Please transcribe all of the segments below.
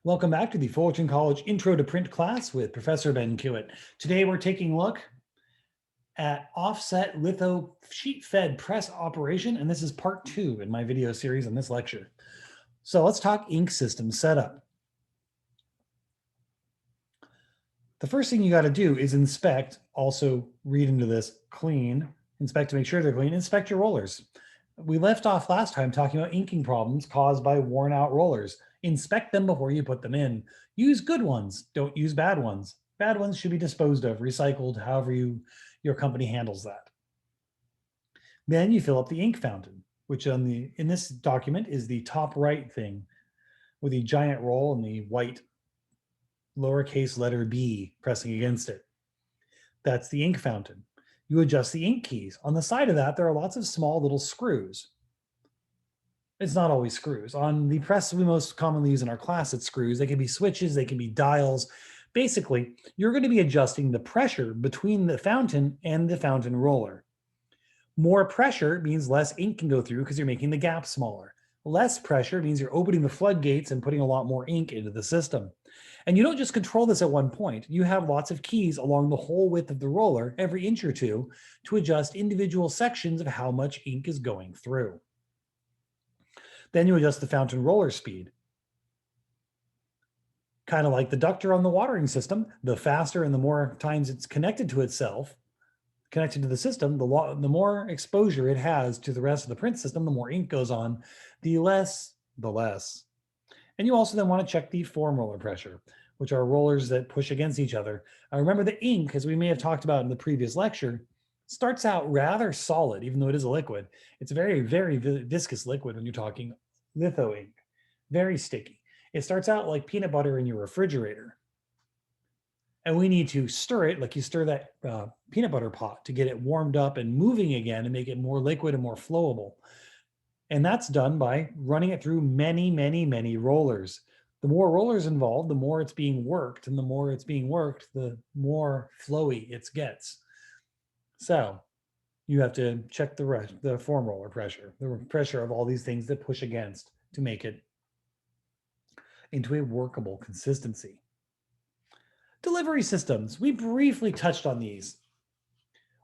Welcome back to the Fullerton College Intro to Print class with Professor Ben Kiewit. Today we're taking a look at offset litho sheet fed press operation, and this is part 2 in my video series in this lecture. So let's talk ink system setup. The first thing you got to do is inspect, also read into this, clean, inspect to make sure they're clean, inspect your rollers. We left off last time talking about inking problems caused by worn out rollers. Inspect them before you put them in. Use good ones, don't use bad ones. Bad ones should be disposed of, recycled, however your company handles that. Then you fill up the ink fountain, which in this document is the top right thing with the giant roll and the white lowercase letter B pressing against it. That's the ink fountain. You adjust the ink keys. On the side of that, there are lots of small little screws. It's not always screws. On the press we most commonly use in our class, it's screws. They can be switches, they can be dials. Basically, you're going to be adjusting the pressure between the fountain and the fountain roller. More pressure means less ink can go through because you're making the gap smaller. Less pressure means you're opening the floodgates and putting a lot more ink into the system. And you don't just control this at one point. You have lots of keys along the whole width of the roller, every inch or two, to adjust individual sections of how much ink is going through. Then you adjust the fountain roller speed. Kind of like the ductor on the watering system, the faster and the more times it's connected to itself, connected to the system, the more exposure it has to the rest of the print system, the more ink goes on, the less. And you also then want to check the form roller pressure, which are rollers that push against each other. Remember the ink, as we may have talked about in the previous lecture, starts out rather solid, even though it is a liquid. It's a very, very viscous liquid when you're talking litho ink, very sticky. It starts out like peanut butter in your refrigerator. And we need to stir it like you stir that peanut butter pot to get it warmed up and moving again and make it more liquid and more flowable. And that's done by running it through many, many, many rollers. The more rollers involved, the more it's being worked, and the more it's being worked, the more flowy it gets. So you have to check the form roller pressure, the pressure of all these things that push against to make it into a workable consistency. Delivery systems, we briefly touched on these.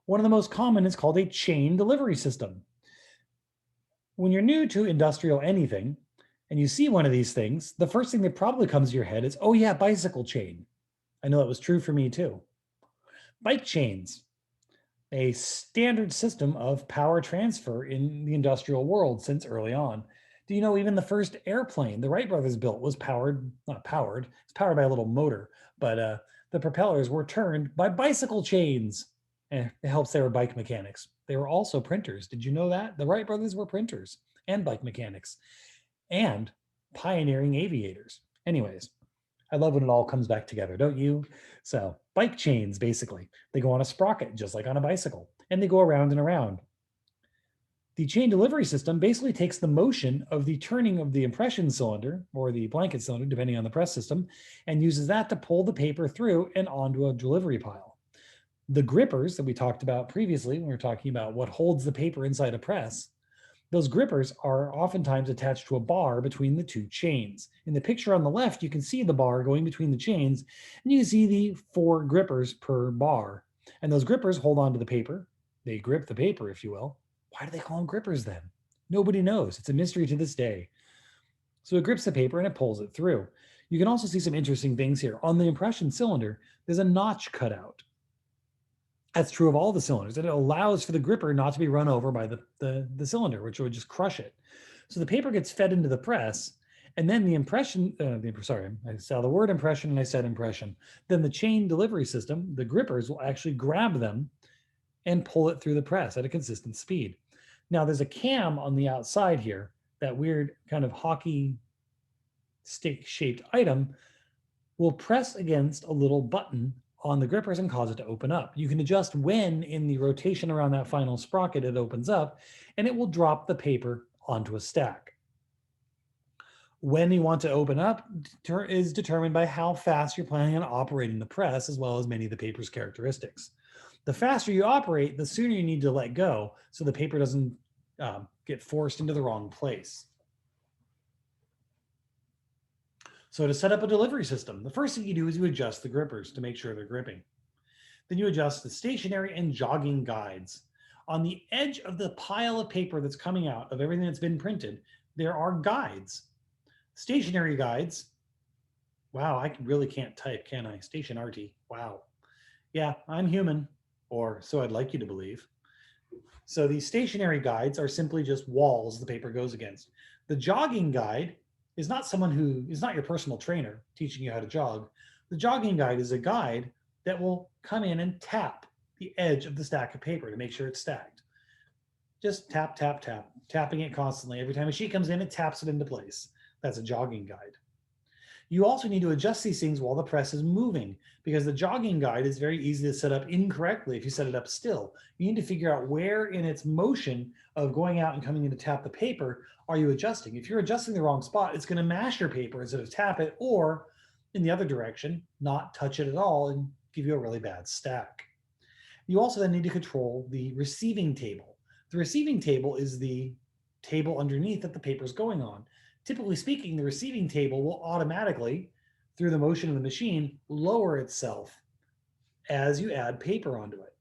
One of the most common is called a chain delivery system. When you're new to industrial anything and you see one of these things, the first thing that probably comes to your head is, oh yeah, bicycle chain. I know that was true for me too. Bike chains, a standard system of power transfer in the industrial world since early on. Do you know even the first airplane the Wright brothers built was it's powered by a little motor, but the propellers were turned by bicycle chains. And it helps they were bike mechanics. They were also printers. Did you know that? The Wright brothers were printers and bike mechanics and pioneering aviators. Anyways, I love when it all comes back together, don't you? So bike chains, basically, they go on a sprocket, just like on a bicycle, and they go around and around. The chain delivery system basically takes the motion of the turning of the impression cylinder or the blanket cylinder, depending on the press system, and uses that to pull the paper through and onto a delivery pile. The grippers that we talked about previously, when we were talking about what holds the paper inside a press, those grippers are oftentimes attached to a bar between the two chains. In the picture on the left, you can see the bar going between the chains, and you can see the 4 grippers per bar. And those grippers hold on to the paper. They grip the paper, if you will. Why do they call them grippers then? Nobody knows. It's a mystery to this day. So it grips the paper and it pulls it through. You can also see some interesting things here. On the impression cylinder, there's a notch cut out. That's true of all the cylinders, and it allows for the gripper not to be run over by the cylinder, which would just crush it. So the paper gets fed into the press, and then I saw the word impression and I said impression. Then the chain delivery system, the grippers will actually grab them and pull it through the press at a consistent speed. Now there's a cam on the outside here, that weird kind of hockey stick shaped item will press against a little button on the grippers and cause it to open up. You can adjust when in the rotation around that final sprocket it opens up, and it will drop the paper onto a stack. When you want to open up is determined by how fast you're planning on operating the press, as well as many of the paper's characteristics. The faster you operate, the sooner you need to let go so the paper doesn't get forced into the wrong place. So to set up a delivery system, the first thing you do is you adjust the grippers to make sure they're gripping. Then you adjust the stationary and jogging guides. On the edge of the pile of paper that's coming out of everything that's been printed, there are guides. Stationary guides. Wow, I really can't type, can I? Station RT. Wow. Yeah, I'm human, or so I'd like you to believe. So these stationary guides are simply just walls the paper goes against. The jogging guide is not someone who is not your personal trainer teaching you how to jog. The jogging guide is a guide that will come in and tap the edge of the stack of paper to make sure it's stacked. Just tap, tap, tap, tapping it constantly. Every time a sheet comes in, it taps it into place. That's a jogging guide. You also need to adjust these things while the press is moving, because the jogging guide is very easy to set up incorrectly if you set it up still. You need to figure out where in its motion of going out and coming in to tap the paper are you adjusting. If you're adjusting the wrong spot, it's going to mash your paper instead of tap it, or in the other direction, not touch it at all and give you a really bad stack. You also then need to control the receiving table. The receiving table is the table underneath that the paper is going on. Typically speaking, the receiving table will automatically, through the motion of the machine, lower itself as you add paper onto it.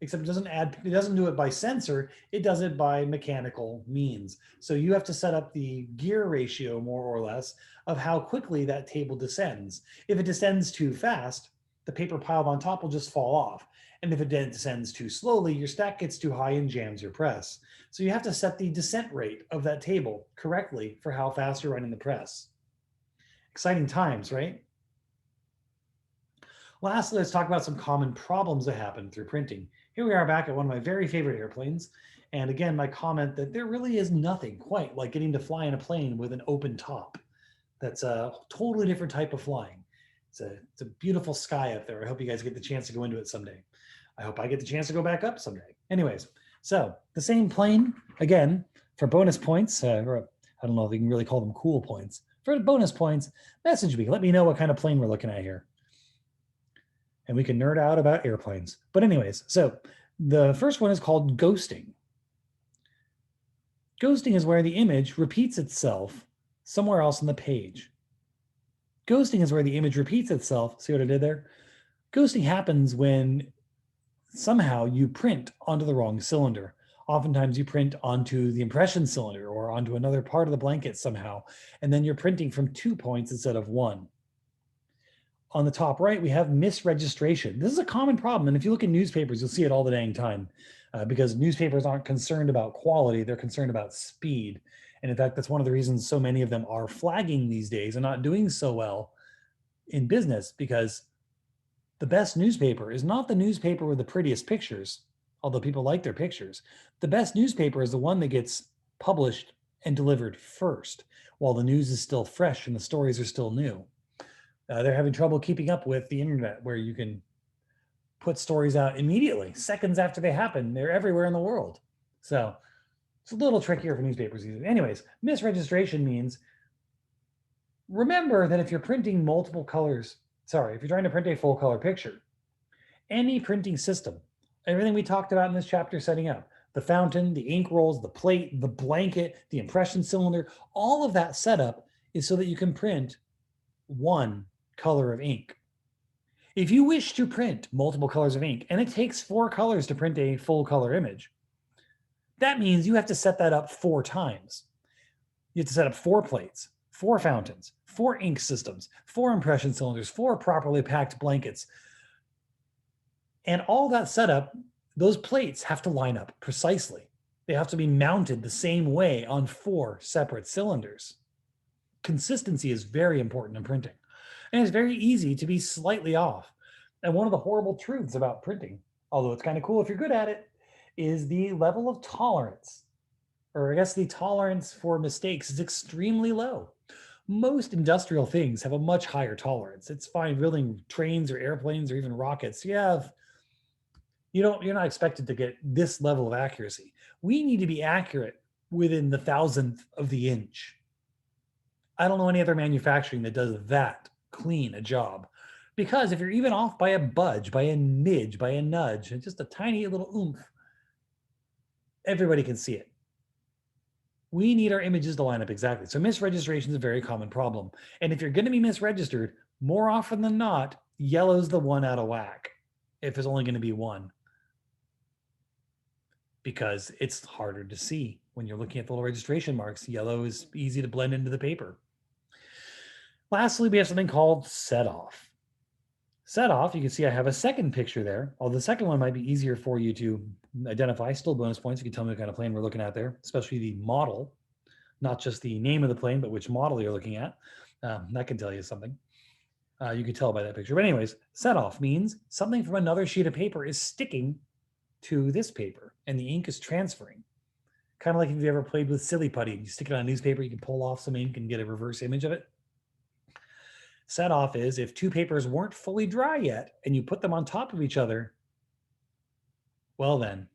Except it doesn't do it by sensor, it does it by mechanical means. So you have to set up the gear ratio, more or less, of how quickly that table descends. If it descends too fast, the paper piled on top will just fall off. And if it descends too slowly, your stack gets too high and jams your press. So you have to set the descent rate of that table correctly for how fast you're running the press. Exciting times, right? Lastly, let's talk about some common problems that happen through printing. Here we are back at one of my very favorite airplanes. And again, my comment that there really is nothing quite like getting to fly in a plane with an open top. That's a totally different type of flying. It's a beautiful sky up there. I hope you guys get the chance to go into it someday. I hope I get the chance to go back up someday. Anyways, so the same plane, again, for bonus points, or I don't know if you can really call them cool points. For bonus points, message me. Let me know what kind of plane we're looking at here. And we can nerd out about airplanes. But anyways, so the first one is called ghosting. Ghosting is where the image repeats itself somewhere else on the page. Ghosting is where the image repeats itself. See what I did there? Ghosting happens when somehow you print onto the wrong cylinder. Oftentimes you print onto the impression cylinder or onto another part of the blanket somehow, and then you're printing from 2 points instead of 1. On the top right, we have misregistration. This is a common problem, and if you look at newspapers, you'll see it all the dang time, because newspapers aren't concerned about quality, they're concerned about speed. And in fact, that's one of the reasons so many of them are flagging these days and not doing so well in business, because the best newspaper is not the newspaper with the prettiest pictures, although people like their pictures. The best newspaper is the one that gets published and delivered first, while the news is still fresh and the stories are still new. They're having trouble keeping up with the internet, where you can put stories out immediately, seconds after they happen. They're everywhere in the world. So it's a little trickier for newspapers. Anyways, misregistration means, remember that if you're printing multiple colors, if you're trying to print a full color picture, any printing system, everything we talked about in this chapter setting up, the fountain, the ink rolls, the plate, the blanket, the impression cylinder, all of that setup is so that you can print one color of ink. If you wish to print multiple colors of ink, and it takes 4 colors to print a full color image, that means you have to set that up 4 times. You have to set up 4 plates, 4 fountains, 4 ink systems, 4 impression cylinders, 4 properly packed blankets. And all that setup, those plates have to line up precisely. They have to be mounted the same way on 4 separate cylinders. Consistency is very important in printing. And it's very easy to be slightly off. And one of the horrible truths about printing, although it's kind of cool if you're good at it, is the level of tolerance, or I guess the tolerance for mistakes, is extremely low. Most industrial things have a much higher tolerance. It's fine building trains or airplanes or even rockets. You're not expected to get this level of accuracy. We need to be accurate within the 1,000th of the inch. I don't know any other manufacturing that does that clean a job. Because if you're even off by a budge, by a midge, by a nudge, and just a tiny little oomph, everybody can see it. We need our images to line up exactly. So misregistration is a very common problem. And if you're going to be misregistered, more often than not, yellow's the one out of whack if there's only going to be one, because it's harder to see when you're looking at the little registration marks. Yellow is easy to blend into the paper. Lastly, we have something called set off. Set off, you can see I have a second picture there. Although the second one might be easier for you to identify. Still bonus points. You can tell me what kind of plane we're looking at there, especially the model, not just the name of the plane, but which model you're looking at. That can tell you something. You can tell by that picture. But anyways, set off means something from another sheet of paper is sticking to this paper and the ink is transferring. Kind of like if you ever played with silly putty, you stick it on a newspaper, you can pull off some ink and get a reverse image of it. Set off is if two papers weren't fully dry yet and you put them on top of each other, well then,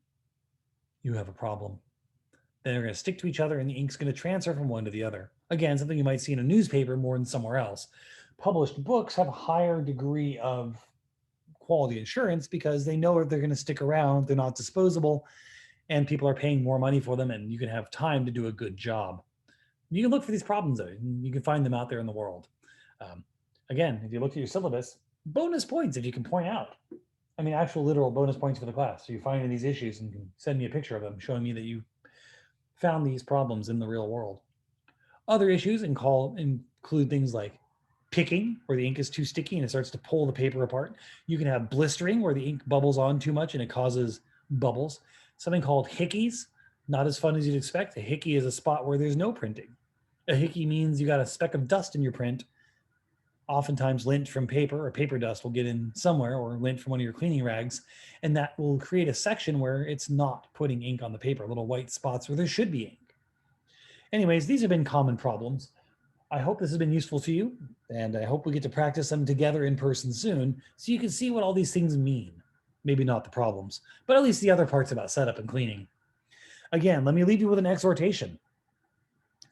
you have a problem. Then they're going to stick to each other and the ink's going to transfer from one to the other. Again, something you might see in a newspaper more than somewhere else. Published books have a higher degree of quality assurance because they know they're going to stick around, they're not disposable, and people are paying more money for them, and you can have time to do a good job. You can look for these problems, though. You can find them out there in the world. Again, if you look at your syllabus, bonus points if you can point out. I mean, actual literal bonus points for the class. So you find these issues and can send me a picture of them showing me that you found these problems in the real world. Other issues include things like picking, where the ink is too sticky and it starts to pull the paper apart. You can have blistering, where the ink bubbles on too much and it causes bubbles. Something called hickeys, not as fun as you'd expect. A hickey is a spot where there's no printing. A hickey means you got a speck of dust in your print. Oftentimes lint from paper or paper dust will get in somewhere, or lint from one of your cleaning rags, and that will create a section where it's not putting ink on the paper, little white spots where there should be ink. Anyways, these have been common problems. I hope this has been useful to you, and I hope we get to practice them together in person soon so you can see what all these things mean. Maybe not the problems, but at least the other parts about setup and cleaning. Again, let me leave you with an exhortation.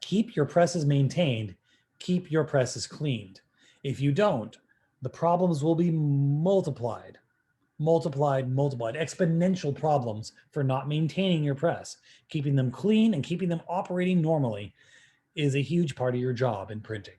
Keep your presses maintained, keep your presses cleaned. If you don't, the problems will be multiplied, exponential problems for not maintaining your press. Keeping them clean and keeping them operating normally is a huge part of your job in printing.